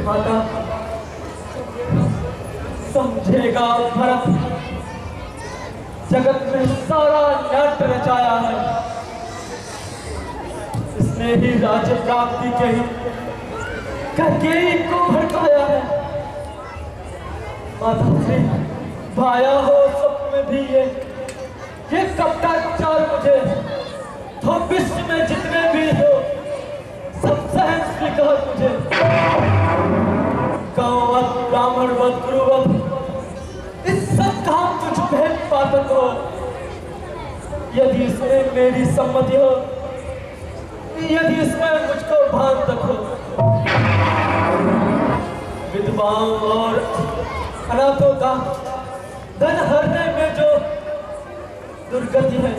माता समझेगा भरत, जगत में सारा नाट्य रचाया है, इसने ही राज्य प्राप्ति के ही कैकेयी को भड़काया है। माता से भाया हो सब में भी ये कपटा चाल मुझे, तो विश्व में जितने भी हो सब सहन स्वीकार मुझे। गौवत ब्राह्मणवत गुरुवत इस सब काम तुझ भेद पातक हो, यदि इसमें मेरी सम्मति हो, यदि इसमें मुझको भान तक हो। विधवाओं और अनाथों का धन हरने में जो दुर्गति है,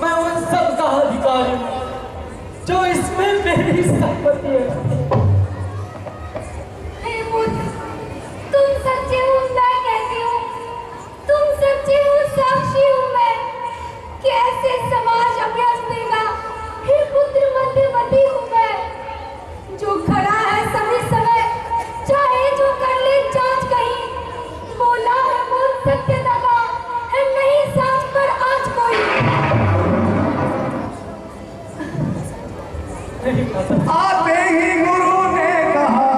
मैं उन सब का अधिकारी हूँ जो इसमें मेरी सम्मति है। तुम सच्चे हो, मैं कहती हूँ तुम सच्चे हो, साक्षी हूँ मैं कि ऐसे समाज अभ्यास देगा। हे पुत्र मध्यवती हूँ मैं, जो खड़ा है सभी समय, चाहे जो कर ले जांच कहीं, बोला है बोल सत्य दगा है, नहीं सांच पर आज कोई। आते ही गुरु ने कहा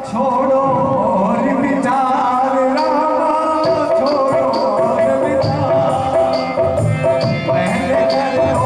छोड़ो और विचार, रामा छोड़ो और विचार, पहले करो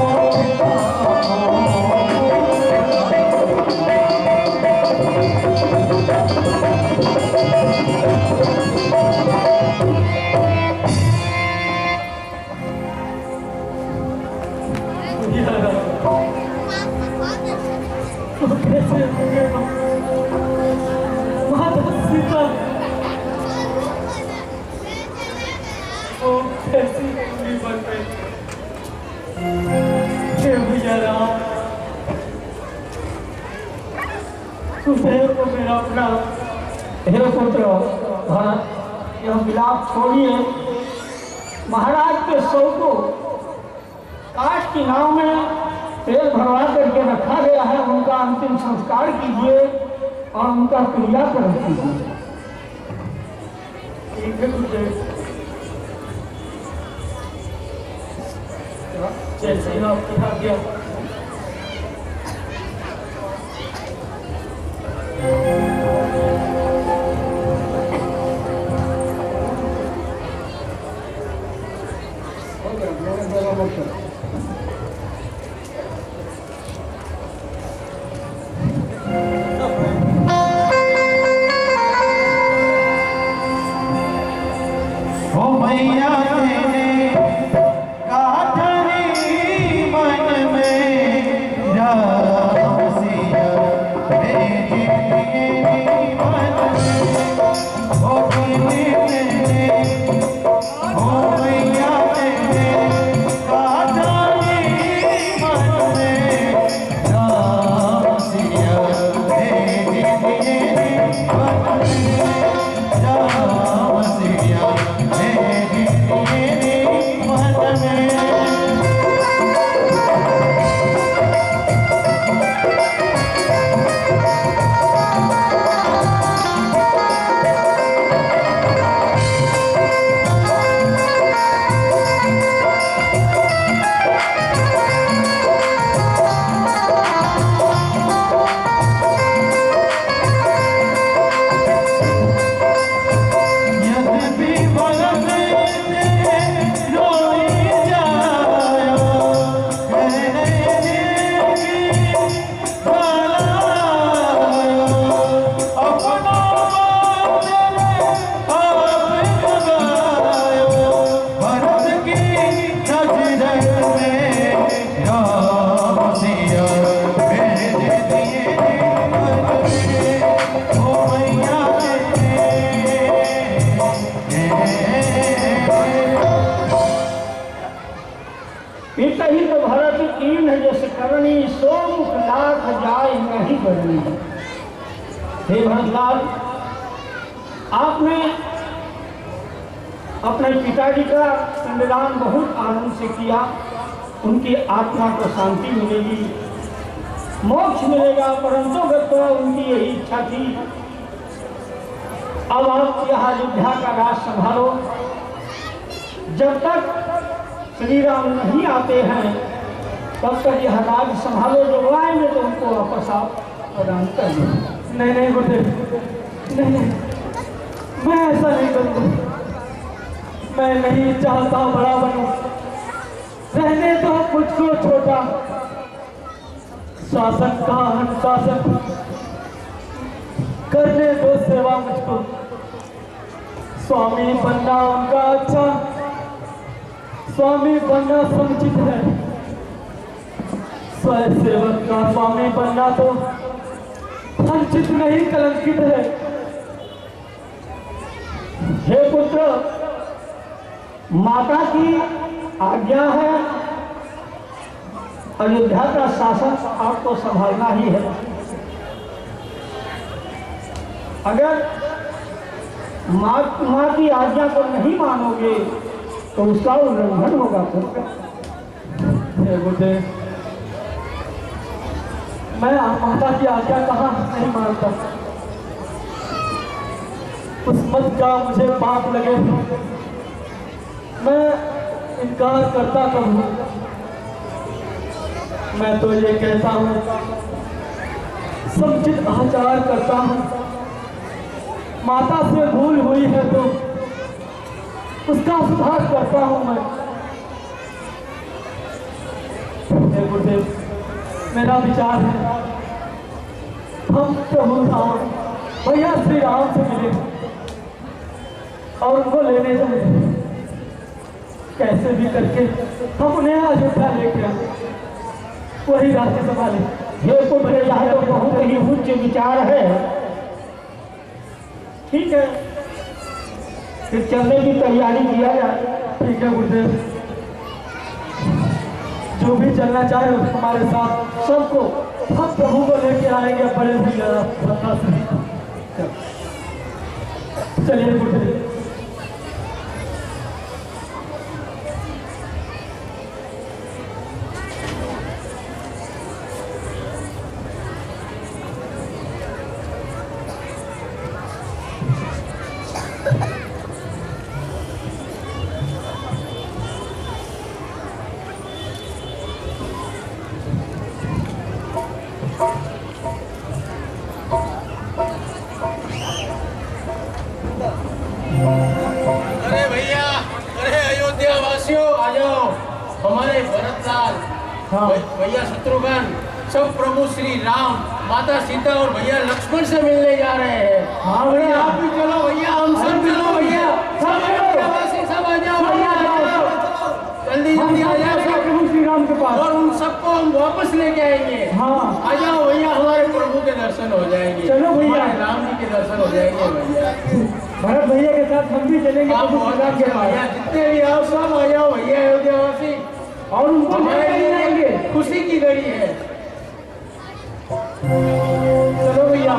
को मेरा अपना हे पुत्र भरत, यह विलाप छोड़िए। महाराज के शव को काठ की नाव में तेल भरवा करके रखा गया है, उनका अंतिम संस्कार कीजिए और उनका क्रियाकर्म कीजिए। ठीक है गुरुदेव, जैसे आपकी आज्ञा। Hey पिता ही तो भरत कीन जस करनी, सो मुख लाख जाय नहीं बरनी। हे भरतलाल, आपने अपने पिताजी का पिंडदान बहुत आनंद से किया। उनकी आत्मा को शांति मिलेगी, मोक्ष मिलेगा, परंतु गत्वा उनकी यही इच्छा थी। अब आप यह अयोध्या का राज संभालो। जब तक श्री राम नहीं आते हैं तब तक यह राज संभालो। जब आएंगे तो उनको वापस आप प्रदान कर दें। नहीं नहीं गुरुदेव, नहीं, मैं ऐसा नहीं करूँगा। मैं नहीं चाहता बड़ा बनूं, रहने दो मुझको छोटा। शासन का अनुशासन करने दो सेवा मुझको। स्वामी बनना उनका अच्छा, स्वामी बनना समुचित है। स्वयं सेवक का स्वामी बनना तो अनुचित नहीं, कलंकित है। हे पुत्र, माता की आज्ञा है, अयोध्या का शासन आपको संभालना ही है। अगर माँ की आज्ञा को नहीं मानोगे तो उसका उल्लंघन होगा। हे गुरुदेव, मैं माता की आज्ञा कहाँ नहीं मानता। उस मत का मुझे पाप लगे, मैं इनकार करता कब हूँ। मैं तो ये कहता हूँ, समुचित आचार करता हूँ। माता से भूल हुई है तो उसका सुधार करता हूँ मैं। हे गुरुदेव, मेरा विचार है हम प्रभु राम भैया श्री राम से मिले और उनको लेने जाए। कैसे भी करके हम उन्हें अयोध्या लेके आए, वही राज्य संभाले। ये तो मेरे यहाँ तो बहुत ही उच्च विचार है। ठीक है, फिर चलने की तैयारी किया जाए। ठीक है गुरुदेव, जो भी चलना चाहे हमारे साथ, सबको हम प्रभु को लेके आएंगे बड़े भैया। चलिए गुरुदेव। अरे भैया, अरे अयोध्या वासियों, आ जाओ। हमारे भरतलाल, भैया शत्रुघ्न, सब प्रभु श्री राम, माता सीता और भैया लक्ष्मण से मिलने जा रहे हैं। हाँ भैया, आप भी चलो भैया, हम सब चलो भैया, सब अयोध्या वासी सब आ जाओ भैया, जल्दी जल्दी आ जाओ सब प्रभु श्री राम के पास, और उन सबको हम वापस लेके आएंगे। हाँ आ जाओ भैया, हमारे प्रभु के दर्शन हो जाएंगे। चलो भैया, हमारे राम जी के दर्शन हो जाएंगे भैया। भरत भैया के साथ हम भी चलेंगे आप प्रभु श्री राम के पास, भैया, जितने भी आओ सब आ जाओ भैया अयोध्यावासी, और उनको हमारे लेके लिए जाएंगे। खुशी की घड़ी है। चलो भैया।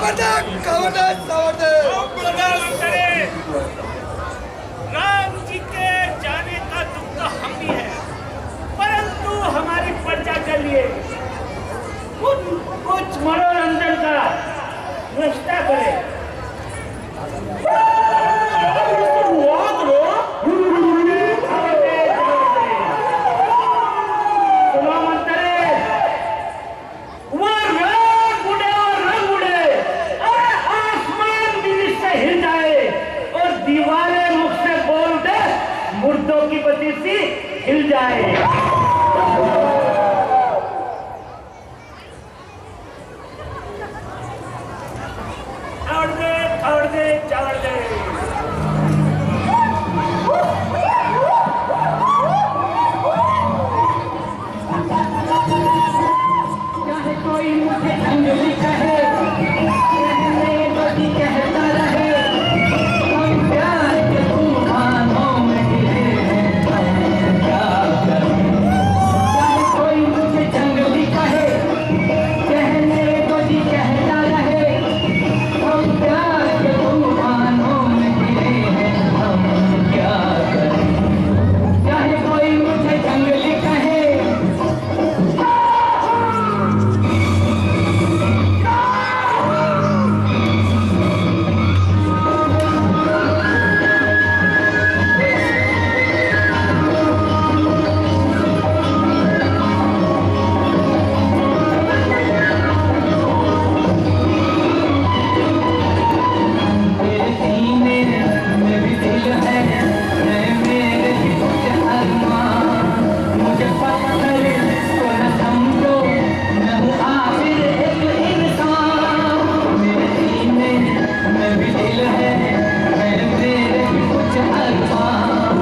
राम जी के जाने का दुख तो हम भी है, परंतु हमारी प्रजा के लिए कुछ मनोरंजन का व्यवस्था करे। मुर्दों की बत्ती सी हिल जाए। छोड़ दे चाहे कोई मुझे अंजलि कहे, कहने को जी कहता रहे, हम प्यार के तूफानों में गिरे हैं, हम क्या करें। चाहे कोई मुझे जंगली कहे, कहने को जी कहता रहे, हम प्यार के तूफानों में गिरे हैं, हम क्या करें। चाहे कोई मुझे जंगली कहे, मेरे सीने में भी दिल है, मैं मेरे भी कुछ अरमान, मुझे पत्थर को न समझो, मैं हूँ आखिर एक इंसान। मेरे सीने में भी दिल है, मैं मेरे भी कुछ अरमान,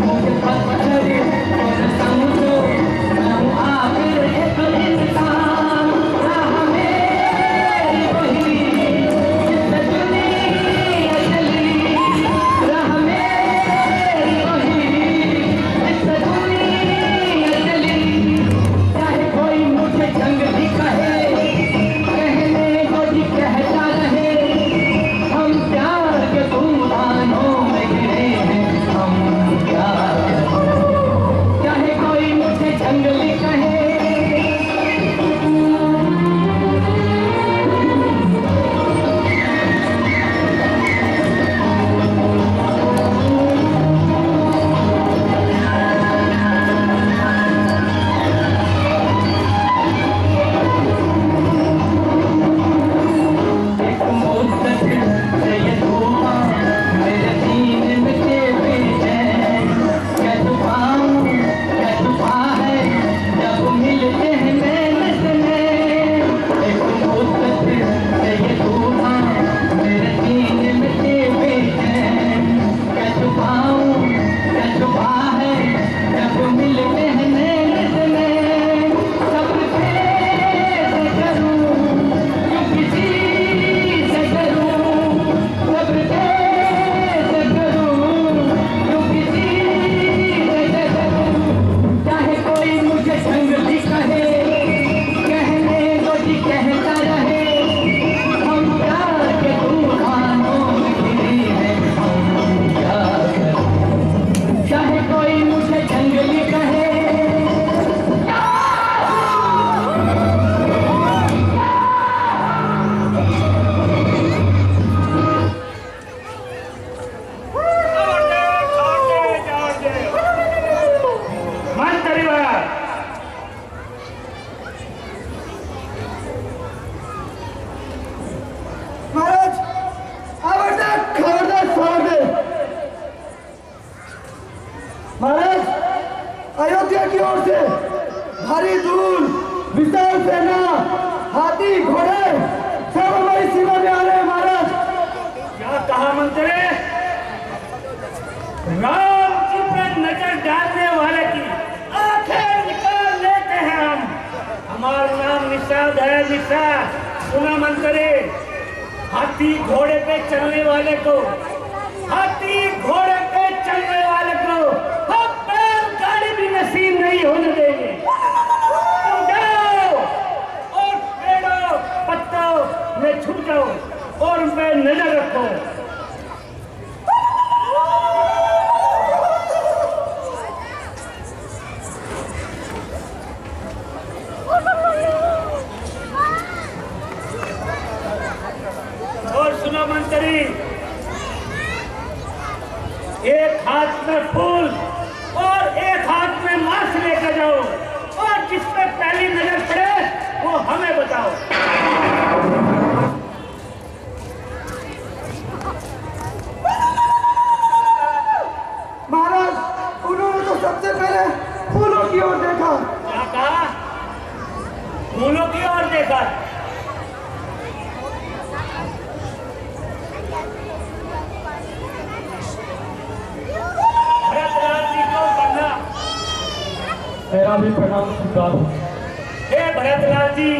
मुझे पत्थर को न समझो, मैं हूँ आखिर एक इंसान। राह मेरी वही जिस दुनिया चली, राह मेरी वही जिस दुनिया चली। चाहे कोई मुझे जंगली कहे, कहने को जी कहता रहे, हम प्यार के तूफानों में गिरे हैं, हम क्या करें। चाहे कोई मुझे जंगली कहे, एक मुद्दत से ये तूफान मेरे सीने में तेरे हैं, क्या तूफान है जब मिलते हैं नैन में। एक मुद्दत से ये तूफान मेरे सीने में तेरे हैं, क्या तूफान है जब मिलते हैं नैन में। सब्र कैसे करूं यूं किसी से करूं, सब्र कैसे करूं यूं किसी से करूं। चाहे कोई मुझे जंगली कहे, कहने को जी कहता रहे, हम प्यार के तूफानों में गिरे हैं, हम क्या करें। चाहे कोई मुझे जंगली कहे, छोड़ दे। मंत्री बात महाराज खबरदार छोड़ दे। महाराज अयोध्या की ओर से भारी धूल, विशाल सेना, हाथी घोड़े सब हमारी सीमा में आ रहे हैं। महाराज क्या कहा मंत्री? राम जी पर नजर डालने वाले की आंखें निकाल लेते हैं हम। हमारा नाम निषाद है, निषाद। सुना मंत्री, हाथी घोड़े पे चलने वाले को, हाथी घोड़े पे चलने वाले को हम बैलगाड़ी भी नसीब नहीं होने देंगे। तुम जाओ और पेड़ों पत्तों में छुप जाओ। नजर रखो। और सुनो मंत्री, एक हाथ में फूल और एक हाथ में मांस लेकर जाओ, और जिस पे पहली नजर पड़े वो हमें बताओ। महाराज, उन्होंने तो सबसे पहले फूलों की ओर देखा। क्या कहा? फूलों की ओर देखा। भरतलाल जी को प्रणाम। मेरा भी प्रणाम स्वीकार हो। हे भरतलाल जी,